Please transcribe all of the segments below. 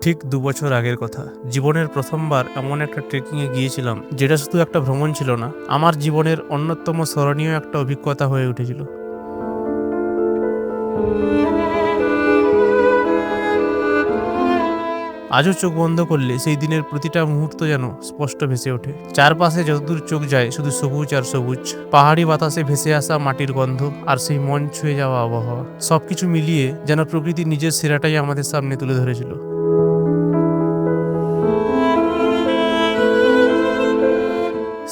ঠিক ২ বছর আগের কথা। জীবনের প্রথমবার এমন একটা ট্রেকিংয়ে গিয়েছিলাম যেটা শুধু একটা ভ্রমণ ছিল না, আমার জীবনের অন্যতম স্মরণীয় একটা অভিজ্ঞতা হয়ে উঠেছিল। আজও চোখ বন্ধ করলে সেই দিনের প্রতিটা মুহূর্ত যেন স্পষ্ট ভেসে ওঠে। চারপাশে যতদূর চোখ যায় শুধু সবুজ আর সবুজ, পাহাড়ি বাতাসে ভেসে আসা মাটির গন্ধ আর সেই মন ছুঁয়ে যাওয়া আবহাওয়া, সবকিছু মিলিয়ে যেন প্রকৃতি নিজের সেরাটাই আমাদের সামনে তুলে ধরেছিল।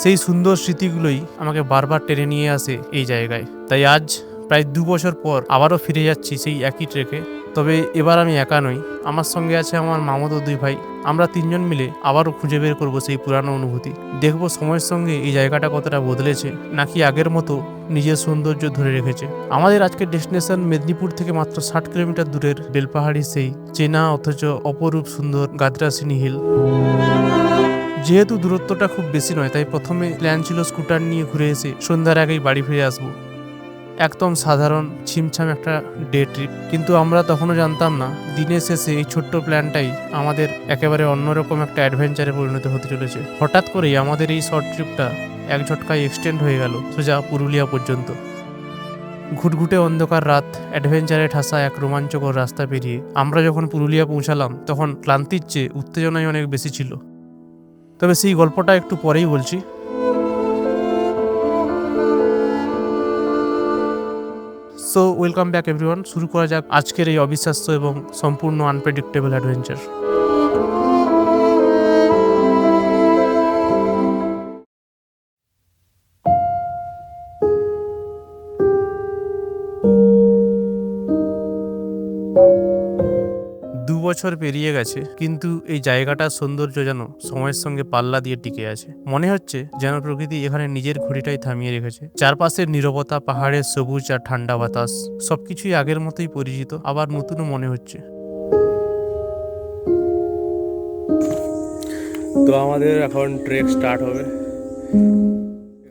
সেই সুন্দর স্মৃতিগুলোই আমাকে বারবার টেনে নিয়ে আসে এই জায়গায়। তাই আজ প্রায় ২ বছর পর আবারও ফিরে যাচ্ছি সেই একই ট্রেকে। তবে এবার আমি একা নই, আমার সঙ্গে আছে আমার মামাতো ২ ভাই। আমরা ৩ জন মিলে আবারও খুঁজে বের করব সেই পুরানো অনুভূতি। দেখব সময়ের সঙ্গে এই জায়গাটা কতটা বদলেছে, নাকি আগের মতো নিজের সৌন্দর্য ধরে রেখেছে। আমাদের আজকের ডেস্টিনেশন মেদিনীপুর থেকে মাত্র ৬০ কিলোমিটার দূরের বেলপাহাড়ি সেই চেনা অথচ অপরূপ সুন্দর গাদ্রাসিনী হিল। যেহেতু দূরত্বটা খুব বেশি নয়, তাই প্রথমে প্ল্যান ছিল স্কুটার নিয়ে ঘুরে এসে সন্ধ্যার আগেই বাড়ি ফিরে আসবো। একদম সাধারণ ছিমছাম একটা ডে ট্রিপ। কিন্তু আমরা তখনও জানতাম না দিনের শেষে এই ছোট্ট প্ল্যানটাই আমাদের একেবারে অন্যরকম একটা অ্যাডভেঞ্চারে পরিণত হতে চলেছে। হঠাৎ করেই আমাদের এই শর্ট ট্রিপটা এক ঝটকায় এক্সটেন্ড হয়ে গেল সোজা পুরুলিয়া পর্যন্ত। ঘুটঘুটে অন্ধকার রাত, অ্যাডভেঞ্চারে ঠাসা এক রোমাঞ্চকর রাস্তা পেরিয়ে আমরা যখন পুরুলিয়া পৌঁছালাম, তখন ক্লান্তির চেয়ে উত্তেজনাই অনেক বেশি ছিল। তবে সেই গল্পটা একটু পরেই বলছি। সো ওয়েলকাম ব্যাক এভরিওয়ান, শুরু করা যাক আজকের এই অবিশ্বাস্য এবং সম্পূর্ণ আনপ্রেডিক্টেবল অ্যাডভেঞ্চার। ২ বছর পেরিয়ে গেছে, কিন্তু এই জায়গাটার সৌন্দর্য যেন সময়ের সঙ্গে পাল্লা দিয়ে টিকে আছে। মনে হচ্ছে যেন প্রকৃতি এখানে নিজের ঘড়িটাই থামিয়ে রেখেছে। চারপাশের নীরবতা, পাহাড়ের সবুজ আর ঠান্ডা বাতাস, সবকিছুই আগের মতোই পরিচিত, আবার নতুনও মনে হচ্ছে। তো আমাদের এখন ট্রেক স্টার্ট হবে।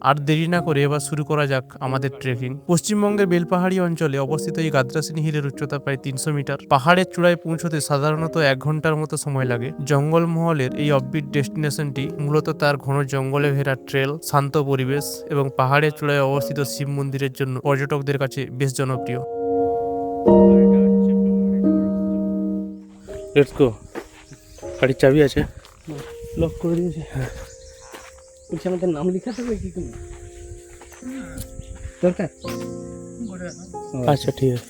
আর দেরি না করে এবার শুরু করা যাক আমাদের ট্রেকিং। পশ্চিমবঙ্গের বেলপাহাড়ি অঞ্চলে অবস্থিত এই গাদ্রাসিনী হিলের উচ্চতা প্রায় ৩০০ মিটার। পাহাড়ের চূড়ায় পৌঁছতে সাধারণত ১ ঘন্টার মতো সময় লাগে। জঙ্গলমহলের এই অফবিট ডেস্টিনেশনটি মূলত তার ঘন জঙ্গলে ঘেরা ট্রেল, শান্ত পরিবেশ এবং পাহাড়ের চূড়ায় অবস্থিত শিব মন্দিরের জন্য পর্যটকদের কাছে বেশ জনপ্রিয়। Let's go. গাড়ির চাবি আছে, লক করে দিয়েছে। বলছি আমাদের নাম লেখা থাকবে কি কোনো দরকার? আচ্ছা ঠিক আছে,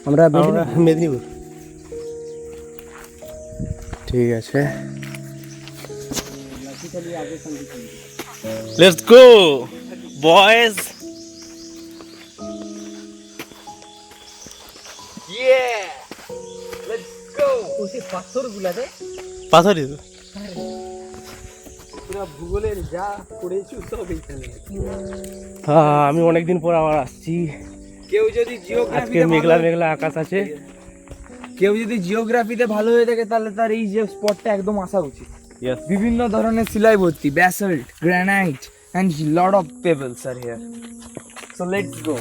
আমরা আমরা মেদিনীপুর। ঠিক আছে, লেটস গো বয়েজ। পাথরগুলাতে পাথরই তো। পুরো ভূগোলের যা পড়েছি সব এইখানে। আমি অনেকদিন পর আবার আসছি। কেউ যদি আজকে মেঘলা মেঘলা আকাশ আছে। জিওগ্রাফিতে ভালো হয়ে থাকে তাহলে তার এই যে স্পটটা একদম আসা উচিত। ইয়েস, বিভিন্ন ধরনের শিলায় ভর্তি, basalt, granite and lot of pebbles are here. So let's go.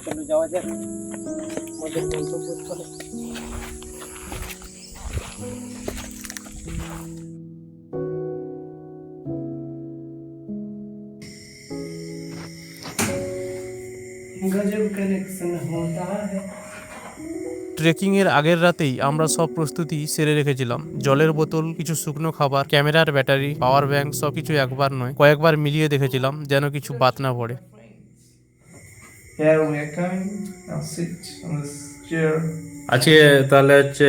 চলো যাওয়া যাক আমাদের গন্তব্যস্থলে। गजब कनेक्शन होता है। ট্রেকিং এর আগের রাতেই আমরা সব প্রস্তুতি সেরে রেখেছিলাম। জলের বোতল, কিছু শুকনো খাবার, ক্যামেরার ব্যাটারি, পাওয়ার ব্যাংক, সবকিছু একবার নয় কয়েকবার মিলিয়ে দেখেছিলাম যেন কিছু বাদ না পড়ে। Yeah, we are coming. Now sit on this chair. আজকে তাহলে হচ্ছে,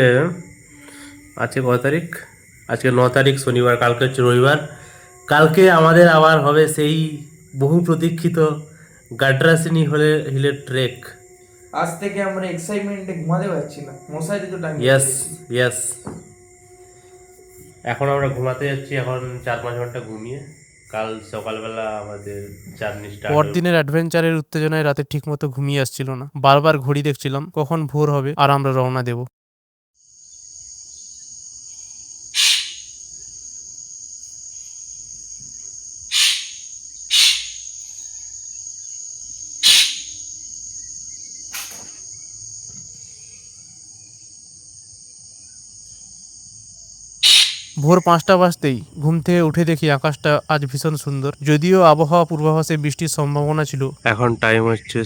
আজকে কত তারিখ? আজকে ৯ তারিখ, শনিবার। কালকে হচ্ছে রবিবার। কালকে আমাদের আবার হবে সেই বহু প্রতীক্ষিত গাড্রাসিনী হিলের ট্রেক। আজ থেকে আমরা এক্সাইটমেন্টে ঘুমাতে পারছি না, মশারি তো টাঙিয়ে ইয়েস দিয়েছি। ইয়েস। এখন আমরা ঘুমাতে যাচ্ছি, এখন ৪-৫ ঘন্টা ঘুমিয়ে কাল সকালবেলা আমাদের জার্নি স্টার্ট। পরদিনের অ্যাডভেঞ্চারের উত্তেজনায় রাতে ঠিকমতো ঘুমিয়ে আসছিল না। বারবার ঘড়ি দেখছিলাম কখন ভোর হবে আর আমরা রওনা দেব। ভোর 5টা বাজতেই ঘুম থেকে উঠে দেখি আকাশটা আজ ভীষণ সুন্দর, যদিও আবহাওয়া পূর্বাভাসে বৃষ্টির সম্ভাবনা ছিল। এখন টাইম হচ্ছে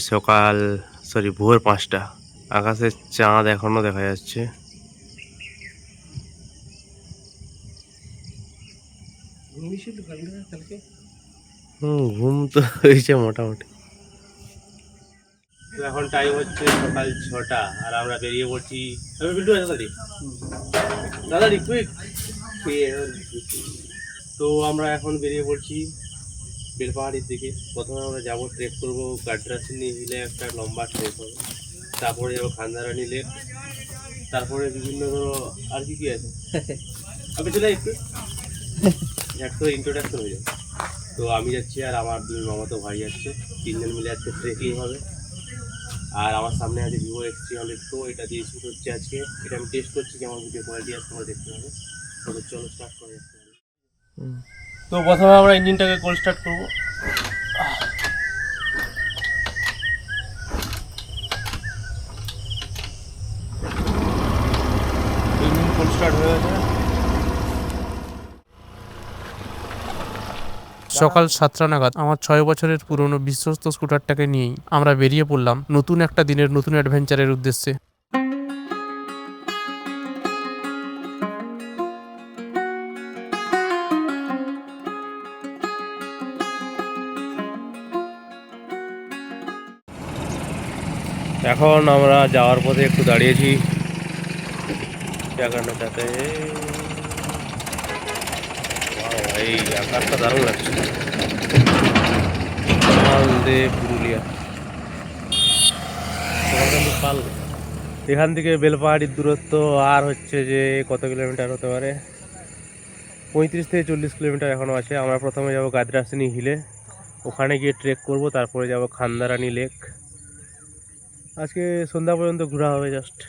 ভোর 5টা। আকাশে চাঁদ এখনো দেখা যাচ্ছে। ঘুম তো হয়েছে মোটামুটি। তো এখন টাইম হচ্ছে সকাল 6টা আর আমরা বেরিয়ে পড়ছি। দাদা কুইক। তো আমরা এখন বেরিয়ে পড়ছি বেলপাহাড়ির দিকে। প্রথমে আমরা যাবো ট্রেক করবো গাড্রাসিনী হিলে, একটা লম্বা ট্রেক হবে। তারপরে যাবো খান্দারানি লেক, তারপরে বিভিন্ন ধরো আর কি আছে আপনি চলে একটু ঝাট করে ইন্ট্রোডাকশন হয়ে যাবে। তো আমি যাচ্ছি আর আমার দুই মামাতো ভাই যাচ্ছে, 3 জন মিলে আজকে ট্রেকিং হবে। আর আমার সামনে আছে ভিভো X300 Pro, এটা দিয়ে শুট হচ্ছে আজকে। এটা আমি টেস্ট করছি কেমন ভিডিও কোয়ালিটি আছে তোমরা দেখতে পাবে। তবে চলো স্টার্ট করা যাচ্ছে। তো প্রথমে আমরা ইঞ্জিনটাকে কোল্ড স্টার্ট করবো। ইঞ্জিন কোল্ড স্টার্ট হয়ে গেছে। সকাল 7টা নাগাদ আমার 6 বছরের পুরনো বিশ্বস্ত স্কুটারটাকে নিয়েই আমরা বেরিয়ে পড়লাম নতুন একটা দিনের নতুন অ্যাডভেঞ্চারের উদ্দেশ্যে। এখন আমরা যাওয়ার পথে একটু দাঁড়িয়েছি জায়গাটাতে। এই আকাশটা দারুণ লাগছে। পুরুলিয়া এখান থেকে বেলপাহাড়ির দূরত্ব আর হচ্ছে যে কত কিলোমিটার হতে পারে, 35 থেকে 40 কিলোমিটার এখনও আছে। আমরা প্রথমে যাব গাদরাসিনী হিলে, ওখানে গিয়ে ট্রেক করব। তারপরে যাব খান্দারানি লেক। আজকে সন্ধ্যা পর্যন্ত ঘোরা হবে জাস্ট।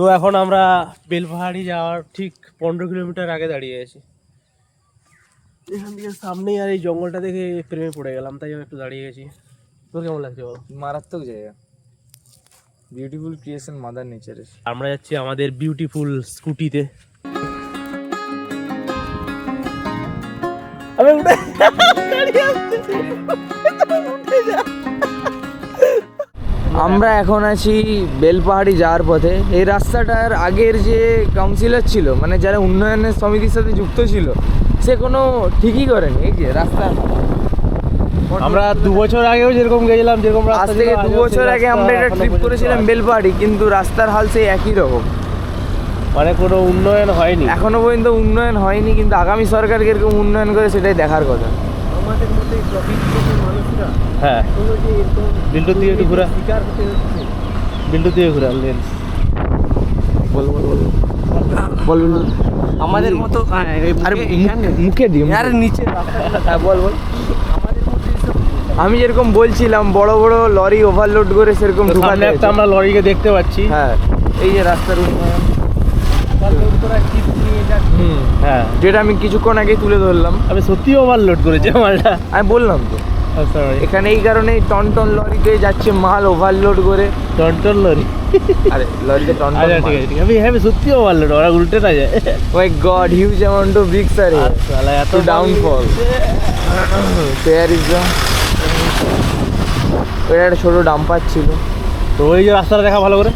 তো এখন আমরা বেলপাহাড়ি যাওয়ার ঠিক 15 কিলোমিটার আগে দাঁড়িয়ে আছি। এখান থেকে সামনেই আর এই জঙ্গলটা দেখে প্রেমে পড়ে গেলাম, তাই আমি একটু দাঁড়িয়ে গেছি। তোর কেমন লাগছে বল? মারাত্মক জায়গা, বিউটিফুল ক্রিয়েশন মাদার নেচারের। আমরা যাচ্ছি আমাদের বিউটিফুল স্কুটিতে। আমরা এখন আছি বেলপাহাড়ি যাওয়ার পথে। এই রাস্তাটার আগের যে কাউন্সিলর ছিল, মানে যারা উন্নয়নের সমিতির সাথে যুক্ত ছিল, সে কোনো ঠিকই করেনি। এই যে রাস্তা, আমরা 2 বছর আগেও যেরকম গেছিলাম, যেরকম আজ থেকে 2 বছর আগে আমরা একটা ট্রিপ করেছিলাম বেলপাহাড়ি, কিন্তু রাস্তার হাল সেই একই রকম, মানে কোনো উন্নয়ন হয়নি এখনো পর্যন্ত। উন্নয়ন হয়নি, কিন্তু আগামী সরকার কিরকম উন্নয়ন করে সেটাই দেখার কথা। আমাদের মধ্যে ট্রাফিক মানুষরা হ্যাঁ, বিল্টুর দিকে একটু ঘোরা, বিল্টুর দিকে ঘোরা লেন্স। বল বল বল বল বল। আমাদের মতো আরে মুখে দিই, আরে নিচে হ্যাঁ বল বল। আমাদের মধ্যে আমি যেরকম বলছিলাম, বড় বড় লরি ওভারলোড করে সেরকম ঢুকাতে একটা আমরা লরিকে দেখতে পাচ্ছি। হ্যাঁ, এই যে রাস্তার উন্নয়ন, হ্যাঁ, যেটা আমি কিছুক্ষণ আগে তুলে ধরলাম। আমি সত্যি ওভারলোড করেছি মালটা। আমি বললাম তো, এখানে এই কারণেই টন টন লরিতে যাচ্ছে মাল ওভারলোড করে। টনটন লরি, আরে লরিতে টন টন। আচ্ছা ঠিক আছে, আমি সত্যি ওভারলোড, ওরা উল্টে না যায়। My god, huge amount of bricks আর এত ডাউনফল। দেয়ার ইজ ওই একটা ছোট ডাম্পার ছিল। তো ওই যে রাস্তাটা দেখা ভালো করে,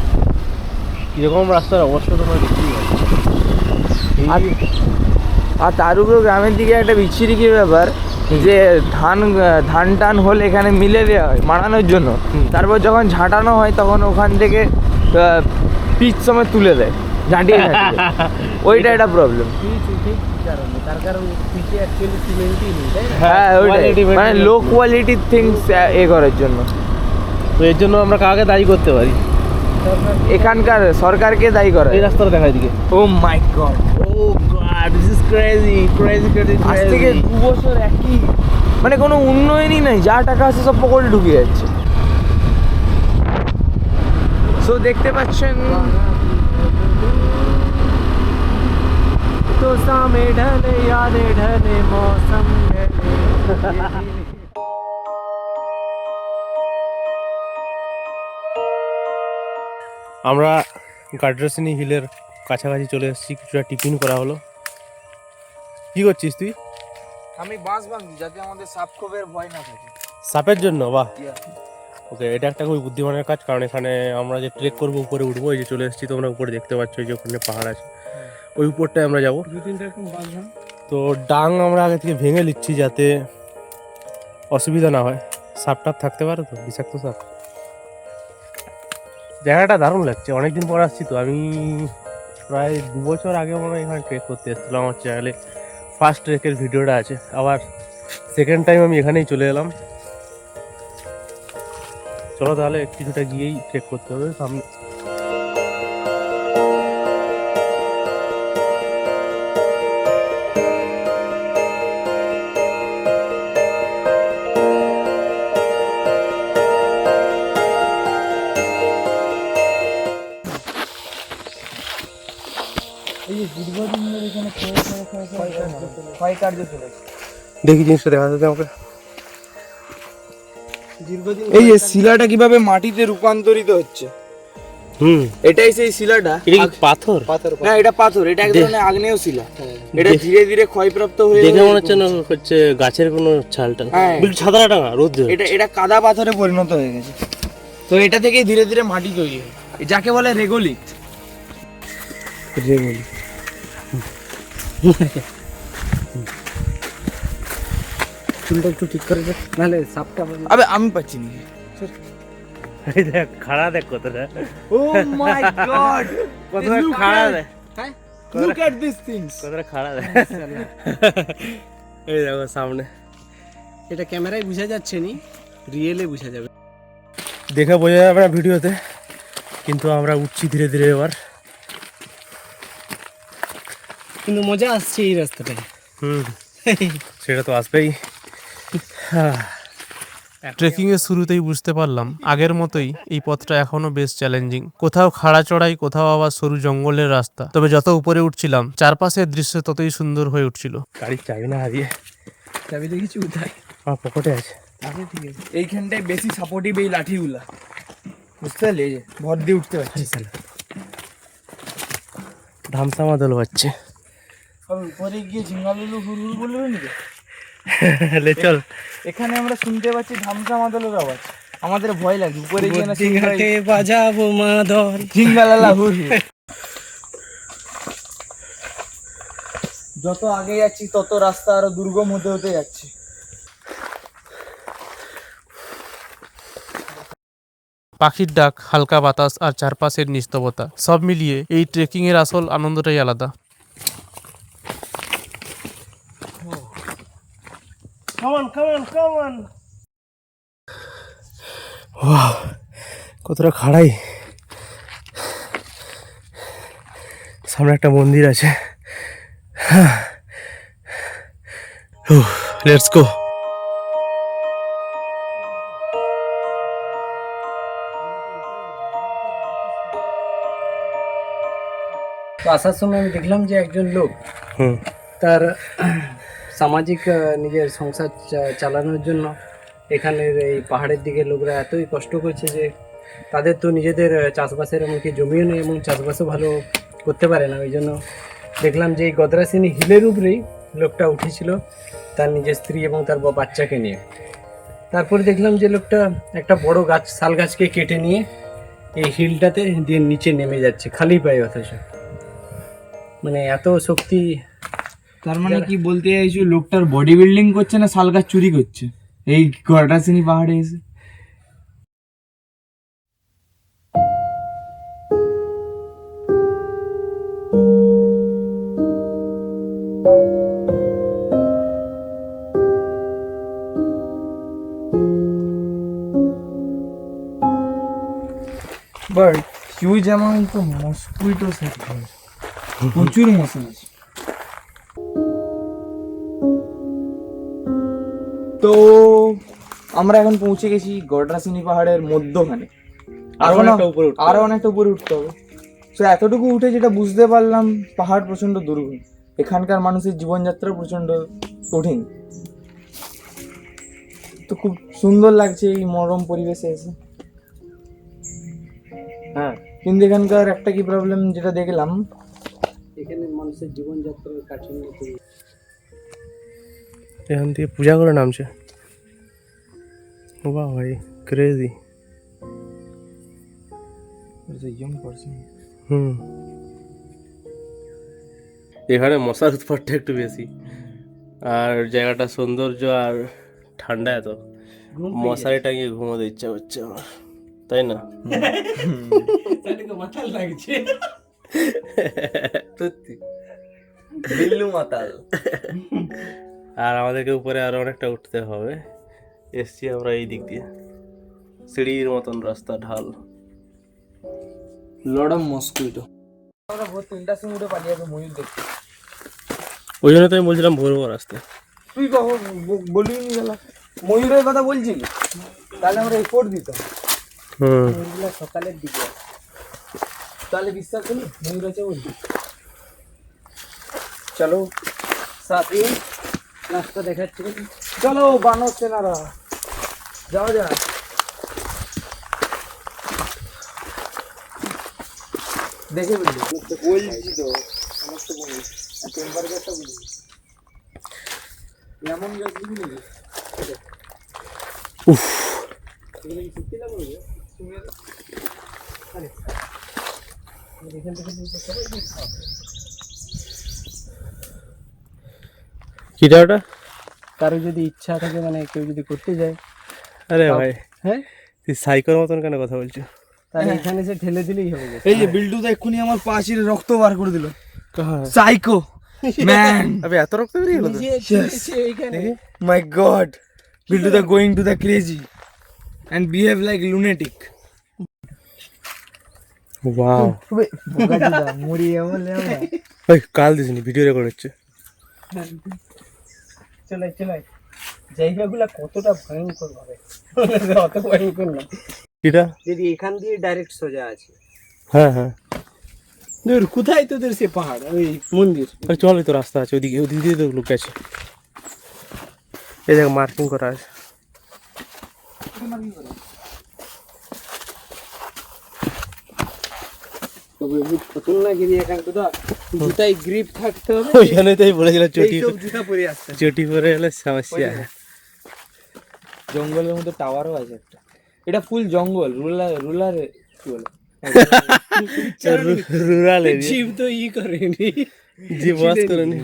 কিরকম রাস্তার অবস্থা তোমরা দেখতেই পাচ্ছ। আর তার উপরে গ্রামের দিকে একটা বিচ্ছিরি কি ব্যাপার, যে ধান টান হলে এখানে মিলে দেওয়া হয় মাড়ানোর জন্য। তারপর যখন ঝাঁটানো হয় তখন ওখান থেকে পিচ সময় তুলে দেয়, ঝাঁটিয়ে ঝাঁটিয়ে। ওইটা একটা প্রবলেম। তার কারণ পিচে অ্যাকচুয়ালি সিমেন্টই নেই, তাই না? হ্যাঁ, ওইটাই মানে লো কোয়ালিটির থিংস এ করার জন্য। তো এর জন্য আমরা কাকে দায়ী করতে পারি? এখানকার সরকারকে দায়ী করা এই রাস্তাটা দেখা এদিকে। Oh my god oh god, this is crazy crazy crazy. আজ থেকে 2 বছর একই, মানে কোনো উন্নয়নই নাই, যা টাকা আছে সব পকেটে ঢুকে যাচ্ছে। সো দেখতে পাচ্ছেন তো সামে ঢলে यादें ঢলে मौसम ঢলে। আমরা গাড্রাসিনী হিলের কাছাকাছি চলে এসেছি, কিছুটা টিফিন করা হলো। কি করছিস তুই? আমি বাঁশ ভাঙছি যাতে আমাদের সাপ খোপের ভয় না থাকে। সাপের জন্য? বাহ, ওকে, এটা একটা খুবই বুদ্ধিমানের কাজ, কারণ এখানে আমরা যে ট্রেক করবো, উপরে উঠবো, এই যে চলে এসেছি, তোমরা উপরে দেখতে পাচ্ছ, এই যে ওখানে পাহাড় আছে, ওই উপরটায় আমরা যাবো। 2-3টা এরকম বাঁধলাম। তো ডাং আমরা আগে থেকে ভেঙে নিচ্ছি যাতে অসুবিধা না হয়। সাপ টাপ থাকতে পারে তো, বিষাক্ত সাপ। জায়গাটা দারুণ লাগছে, অনেকদিন পর আসছি তো। আমি প্রায় 2 বছর আগে মনে হয় এখানে ট্রেক করতে এসেছিলাম, আমার চ্যানেলে ফার্স্ট ট্রেকের ভিডিওটা আছে। আবার সেকেন্ড টাইম আমি এখানেই চলে এলাম। চলো তাহলে কিছুটা গিয়েই ট্রেক করতে হবে সামনে। এই যে দীর্ঘদিন ধরে এখানে ক্ষয় কার্য চলেছে। দেখি জিনিসটা দেখা যাচ্ছে আমাকে। দীর্ঘদিন এই যে শিলাটা কিভাবে মাটিতে রূপান্তরিত হচ্ছে, এটাই সেই শিলাটা। এটা কি পাথর? না, এটা পাথর, এটা এক ধরনের আগ্নেয় শিলা। এটা ধীরে ধীরে ক্ষয়প্রাপ্ত হয়ে দেখে মনে হচ্ছে না হচ্ছে গাছের কোনো ছালটা, হ্যাঁ। ছাদরা টাঙা রোদ্রে। এটা কাদা পাথরে পরিণত হয়ে গেছে। তো এটা থেকে ধীরে ধীরে মাটি তৈরি হয়, যাকে বলে রেগোলিথ। চুলটা একটু ঠিক করে দে, নাহলে সাপটা আবে আমি পাচ্ছি না। এই দেখ খাড়া, দেখ কতটা। ও মাই গড, কতটা খাড়া দেখ, লুক এট দিস থিংস। কতটা খাড়া দেখ। এই দেখো সামনে। এটা ক্যামেরায় বোঝা যাচ্ছে নি, রিয়েলে বোঝা যাবে। দেখে বোঝা যাবে না ভিডিওতে, কিন্তু আমরা উঠছি ধীরে ধীরে এবার। কিন্তু মজা আসছে এই রাস্তাটায়। সেটা তো আসবেই। ট্রেকিং এর শুরুতেই বুঝতে পারলাম আগের মতোই এই পথটা এখনো বেশ চ্যালেঞ্জিং। কোথাও খাড়া চড়াই, কোথাও আবার সরু জঙ্গলের রাস্তা। তবে যত উপরে উঠছিলাম চারপাশের দৃশ্য ততই সুন্দর হয়ে উঠছিল। গাড়ির চাবি না হারিয়ে, চাবি দেখেছি কোথায়? আমার পকেটে আছে। আচ্ছা ঠিক আছে। এইখানটায় বেশি সাপোর্টিভ এই লাঠিগুলা, বুঝতে পারলি? এই যে ভর দিয়ে উঠতে পারছিস। ধামসা মাদল বাজছে। উপরে গিয়ে ঝিঙ্গালুলু হুড়হুড় বলবে নাকি? লে চল। এখানে আমরা শুনতে পাচ্ছি ধামসা মাদলের আওয়াজ, আমাদের ভয় লাগে। উপরে গিয়ে না ঘাটে বাজাবো মাদল। ঝিঙ্গালালা হুড়হুড়। যত আগে যাচ্ছি তত রাস্তা আরো দুর্গম হতে হতে যাচ্ছে। পাখির ডাক, হালকা বাতাস আর চারপাশের নিস্তবতা সব মিলিয়ে এই ট্রেকিং এর আসল আনন্দটাই আলাদা। কতটা খাড়াই। সামনে একটা মন্দির আছে। Let's go. তো আসার সময় আমি দেখলাম যে একজন লোক তার সামাজিক নিজের সংসার চালানোর জন্য এখানের এই পাহাড়ের দিকে লোকরা এতই কষ্ট করছে যে তাদের তো নিজেদের চাষবাসের এমনকি জমিও নেই এবং চাষবাসও ভালো করতে পারে না। ওই জন্য দেখলাম যে এই গদরাসিনী হিলের উপরেই লোকটা উঠেছিল তার নিজের স্ত্রী এবং তার বাচ্চাকে নিয়ে। তারপরে দেখলাম যে লোকটা একটা বড় গাছ, শাল গাছকে কেটে নিয়ে এই হিলটাতে দিয়ে নিচে নেমে যাচ্ছে খালি পায়ে। অথচ মানে এত শক্তি। তার মানে কি বলতে চাইছো, লোকটার বডি বিল্ডিং করছে না শাল গাছ চুরি করছে এই গডরাসিনী পাহাড়ে এসে? But হিউজ অ্যামাউন্ট তো মসকুইটো প্রচুর মশা আছে। তো আমরা এখন পৌঁছে গেছি গডরাসিনী পাহাড়ের মধ্যখানে। আরো অনেকটা উপরে উঠতে হবে। তো এতটুকু উঠে যেটা বুঝতে পারলাম, পাহাড় প্রচন্ড দুর্গম, এখানকার মানুষের জীবনযাত্রা প্রচন্ড কঠিন। তো খুব সুন্দর লাগছে এই মনোরম পরিবেশে এসে। হ্যাঁ, কিন্তু এখানকার একটা কি প্রবলেম যেটা দেখলাম, এখানে মানুষের জীবনযাত্রার কাঠিন্য এখান থেকে পূজা করে নামছে। বাহ ভাই, ক্রেজি। এখানে মশার উৎপাতটা একটু বেশি, আর জায়গাটা সৌন্দর্য আর ঠান্ডা এত, মশারি টাঙিয়ে ঘুমোতে ইচ্ছা হচ্ছে আমার, তাই না? মাথায় লাগছে। সত্যি বিল্লু মাতাল। আর আমাদেরকে উপরে আরো অনেকটা উঠতে হবে। এসছি আমরা এই দিক দিয়ে, সিঁড়ির মতন রাস্তা, ঢাল। Lot of mosquito. আমরা ভোর 3টার সময় উঠে পালিয়ে যাবো ময়ূর দেখতে। ওই জন্য তো আমি বলছিলাম ভোর ভোর আসতে। তুই কখন বলবি নি গেলা ময়ূরের কথা বলছিলি? তাহলে আমরা রিপোর্ট দিতাম। ময়ূরগুলো সকালের দিকে, তাহলে বিশ্বাস করি ময়ূর আছে বলবি। চলো সাথী, রাস্তা দেখাচ্ছি। চলো বানর সেনারা, যাও যা। দেখে বললি বলছি তো, আমার তো বলি টেম্পারেচারটা বুঝলি, এমন গাছ বুঝলি। উফ, কিটা ওটা? কারো যদি ইচ্ছা থাকে, মানে কেউ যদি করতে যায়, আরে ভাই, হ্যাঁ, তুই সাইকোর মতন কেন কথা বলছো? তাহলে এখানে সে ঠেলে দিলেই হবে। এই যে বিল্টুদা এক্ষুনি আমার পা ছিঁড়ে রক্ত বার করে দিল। Psycho man. আবে এত রক্ত বেরিয়ে গেল? মাই গড, বিল্টুদা going to the crazy and behave like lunatic. Wow, মরিয়ে বলে আমরা। ওই কাল দিসনি, ভিডিও রেকর্ড হচ্ছে। চলাই চলাই, জায়গাগুলো কতটা ভয়ঙ্কর ভাবে, অত ভয়ঙ্কর না। কিটা? যদি এখান দিয়ে ডাইরেক্ট সোজা আছে। হ্যাঁ হ্যাঁ, দূর কোথায় তোদের সে পাহাড়, ওই মন্দির? আরে চল, তো রাস্তা আছে ওদিকে, ওদিক দিয়ে তো লোক গেছে। এই দেখ মার্কিং করা আছে। তবে খতরনাক এরিয়া, এখান তো জুতায় গ্রিপ থাকতে হবে। ওইখানে তাই বলেছিল, চটি এইসব জুতা পরে আসতে। চটি পরে এলে সমস্যা। জঙ্গলের মধ্যে টাওয়ারও আছে একটা। এটা ফুল জঙ্গল, রুলার কি বলে, রুরাল এরিয়া, জীব তো ই করেনি, জি বাস করেনি।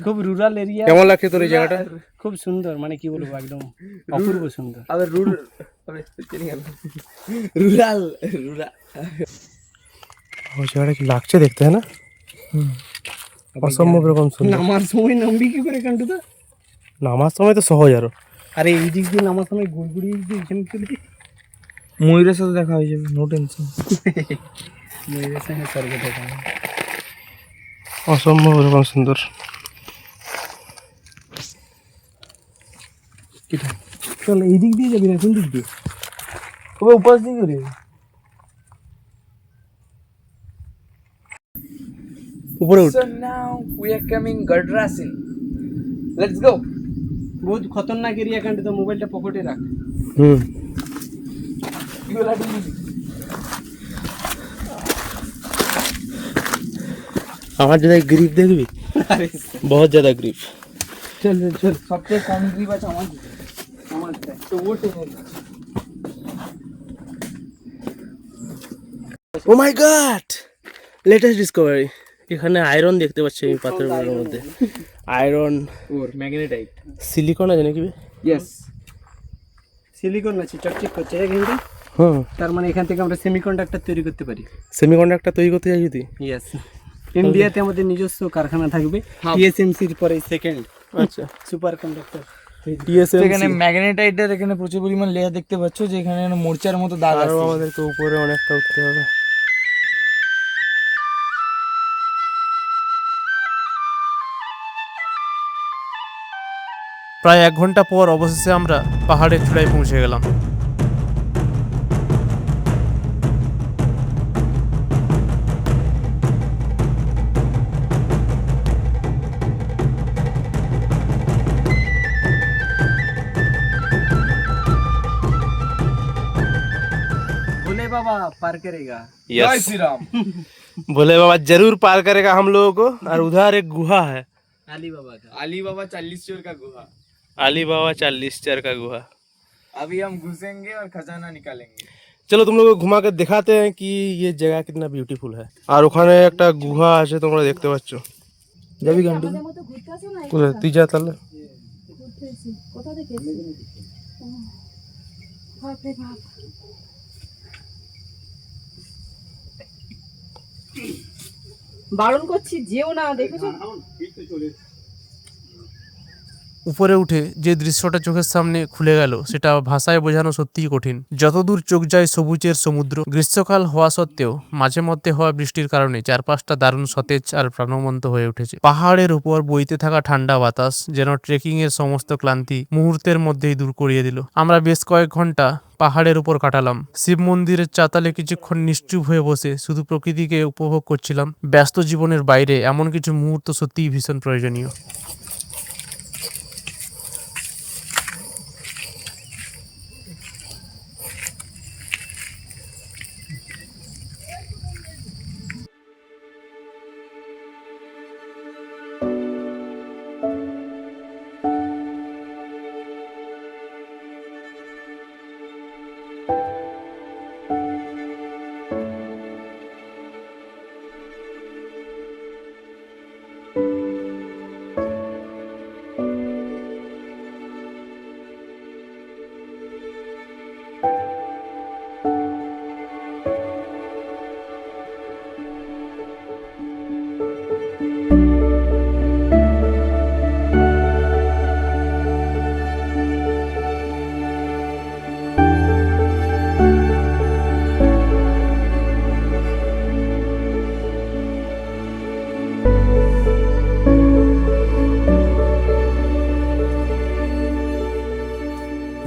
খুব রুরাল এরিয়া। কেমন লাগছে তোর এই জায়গাটা? খুব সুন্দর, মানে কি বলবো, একদম অপূর্ব সুন্দর। আবার রুরাল রুরাল। ওই জায়গাটা কি লাগছে দেখতে, না? অসম্ভব রকম সুন্দর। নামার সময় নামবি কি করে কান্টুদা? নামার সময় তো সহজ আরো। আরে এই দিক দিয়ে নামার সময় গুড়গুড়ি দিয়ে এখানে চলে ময়ূরের সাথে দেখা হয়ে যাবে, নো টেনশন। ময়ূরের সঙ্গে স্বর্গ দেখা। অসম্ভব রকম সুন্দর। চল এই দিক দিয়ে যাবি না, কোন দিক দিয়ে? তবে উপাস দিকে রে। উপরে উঠ। So now we are coming Gadrasin. Let's go. বহুত খতরনাক এরিয়া কান্টুদা, মোবাইলটা পকেটে রাখ। You will have to use it. আমার ज्यादा ग्रिप देखबी, बहुत ज्यादा ग्रिप। চল চল চল, সবচেয়ে কম গ্রিপ আছে আমার, তো ও টেনে নিচ্ছে। ও মাই গড, লেটেস্ট ডিসকভারি। এখানে আয়রন দেখতে পাচ্ছি এই পাথরগুলোর মধ্যে। আয়রন ওর ম্যাগনেটাইট, সিলিকন আছে নাকি? ইয়েস সিলিকন আছে, চকচক করছে কিন্তু। হুম, তার মানে এখান থেকে আমরা সেমিকন্ডাক্টর তৈরি করতে পারি। সেমিকন্ডাক্টর তৈরি করতে যাই যদি? ইয়েস, ইন্ডিয়াতে আমাদের নিজস্ব কারখানা থাকবে। টিএসএমসির পরে সেকেন্ড আচ্ছা, সুপার কন্ডাক্টর। এখানে ম্যাগনেটাইটের এখানে প্রচুর পরিমাণ লেয়ার দেখতে পাচ্ছ, যে এখানে মোর্চার মতো দাগ আরো আছে। আমাদেরকে উপরে অনেকটা উঠতে হবে। প্রায় 1 ঘন্টা পর অবশেষে আমরা পাহাড়ের চূড়ায় পৌঁছে গেলাম। भोले बाबा पार करेगा। जय श्री राम। भोले बाबा जरूर पार करेगा हम लोगों को। और उधर एक गुहा है, अली बाबा का। अली बाबा 40 चोर का गुहा। अली बाबा 40 चर का गुहा। अभी हम घुसेंगे और खजाना निकालेंगे। চলো তোমাকে ঘুমা के दिखाते हैं कि ये जगह कितना ब्यूटीफुल है। আর ওখানে একটা গুহা আছে তোমরা দেখতে পাচ্ছ। যাবি গান্ডু? কোথায় তুই যা তাহলে। বারণ করছি যেও না, দেখেছো? উপরে উঠে যে দৃশ্যটা চোখের সামনে খুলে গেল সেটা ভাষায় বোঝানো সত্যিই কঠিন। যতদূর চোখ যায় সবুজের সমুদ্র। গ্রীষ্মকাল হওয়া সত্ত্বেও মাঝে মধ্যে হওয়া বৃষ্টির কারণে চারপাশটা দারুণ সতেজ আর প্রাণবন্ত হয়ে উঠেছে। পাহাড়ের উপর বইতে থাকা ঠান্ডা বাতাস যেন ট্রেকিং এর সমস্ত ক্লান্তি মুহূর্তের মধ্যেই দূর করিয়ে দিল। আমরা বেশ কয়েক ঘন্টা পাহাড়ের উপর কাটালাম। শিব মন্দিরের চাতালে কিছুক্ষণ নিশ্চুপ হয়ে বসে শুধু প্রকৃতিকে উপভোগ করছিলাম। ব্যস্ত জীবনের বাইরে এমন কিছু মুহূর্ত সত্যিই ভীষণ প্রয়োজনীয়।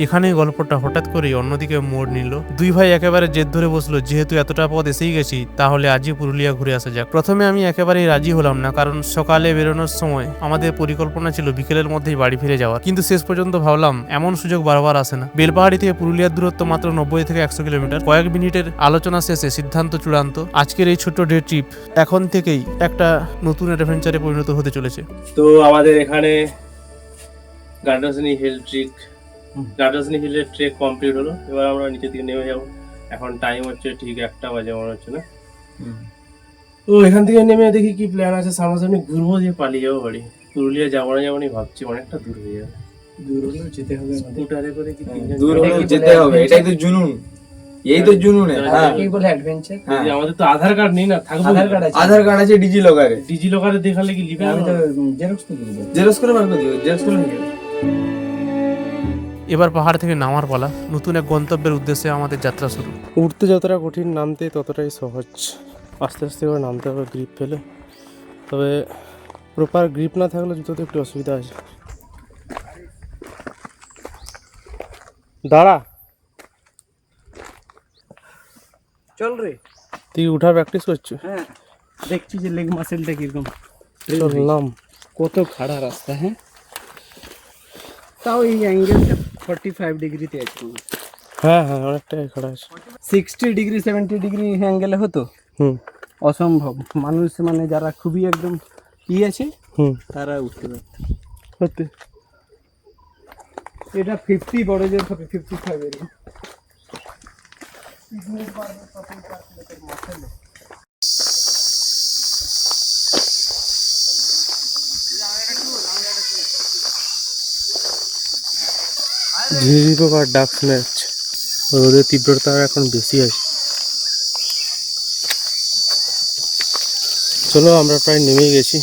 এখানেই গল্পটা হঠাৎ করেই অন্যদিকে মোড় নিল। দুই ভাই একেবারে জেদ ধরে বসলো, যেহেতু এতটা পথ এসেই গেছি তাহলে আজই পুরুলিয়া ঘুরে আসা যাক। প্রথমে আমি একেবারেই রাজি হলাম না, কারণ সকালে বেরোনোর সময় আমাদের পরিকল্পনা ছিল বিকেলের মধ্যেই বাড়ি ফিরে যাওয়ার। কিন্তু শেষ পর্যন্ত ভাবলাম এমন সুযোগ বারবার আসে না। বেলপাহাড়ি থেকে পুরুলিয়ার দূরত্ব মাত্র 90 থেকে 100 কিলোমিটার। কয়েক মিনিটের আলোচনা শেষে সিদ্ধান্ত চূড়ান্ত, আজকের এই ছোট্ট ডে ট্রিপ এখন থেকেই একটা নতুন অ্যাডভেঞ্চারে পরিণত হতে চলেছে। তো আমাদের এখানে গার্ডাসনি হিলের ট্রেক কমপ্লিট হলো। এবার আমরা নিচের দিকে নেমে যাবো। এখন টাইম হচ্ছে ঠিক 1টা বাজে মনে হচ্ছে না। তো এখান থেকে নেমে দেখি কি প্ল্যান আছে। সামনাসামনি ঘুরবো, দিয়ে পালিয়ে যাবো বাড়ি। পুরুলিয়া যাবো না যাবো ভাবছি, অনেকটা দূর হয়ে যাবে। দূর হলেও যেতে হবে, স্কুটারে করে কি দূর হলেও যেতে হবে, এটাই তো জুনুন। এই তো জুনুন। হ্যাঁ, কি বলে অ্যাডভেঞ্চার। আমাদের তো আধার কার্ড নেই না, থাকবো। আধার কার্ড আছে ডিজি লকারে দেখালে কি লিখে আমি তো জেরক্স তো দিয়ে দেব। জেরক্স করে বার করে দিও, জেরক্স করে নিয়ে যাও। এবার পাহাড় থেকে নামার পালা। নতুন এক গন্তব্যের উদ্দেশ্যে আমাদের যাত্রা শুরু। উঠতে যতটা কঠিন, নামতে ততটাই সহজ। আস্তে আস্তে করে নামতে হবে গ্রিপ ফেলে। তবে প্রপার গ্রিপ না থাকলে জুতোতে একটু অসুবিধা আছে। দাঁড়া, চল রে। তুই উঠার প্র্যাকটিস করছো? হ্যাঁ, দেখছি যে লেগ মাসেলটা কিরকম। চল নাম। কত খাড়া রাস্তা। হ্যাঁ, তাও এই অ্যাঙ্গেলটা 45 ডিগ্রিতে আছে। হ্যাঁ হ্যাঁ, অনেকটাই খাড়া আছে। 60 ডিগ্রি 70 ডিগ্রি অ্যাঙ্গেলে হতো অসম্ভব। মানুষ মানে যারা খুবই একদম আছে তারা উঠতে পারত। এটা 50 বড় জোর হবে, 55 এরকম। ঝিঝি পোকার ডাক শোনা যাচ্ছে। রোদের তীব্রতা এখন বেশি আছে। চলো, আমরা প্রায় নেমেই গেছি।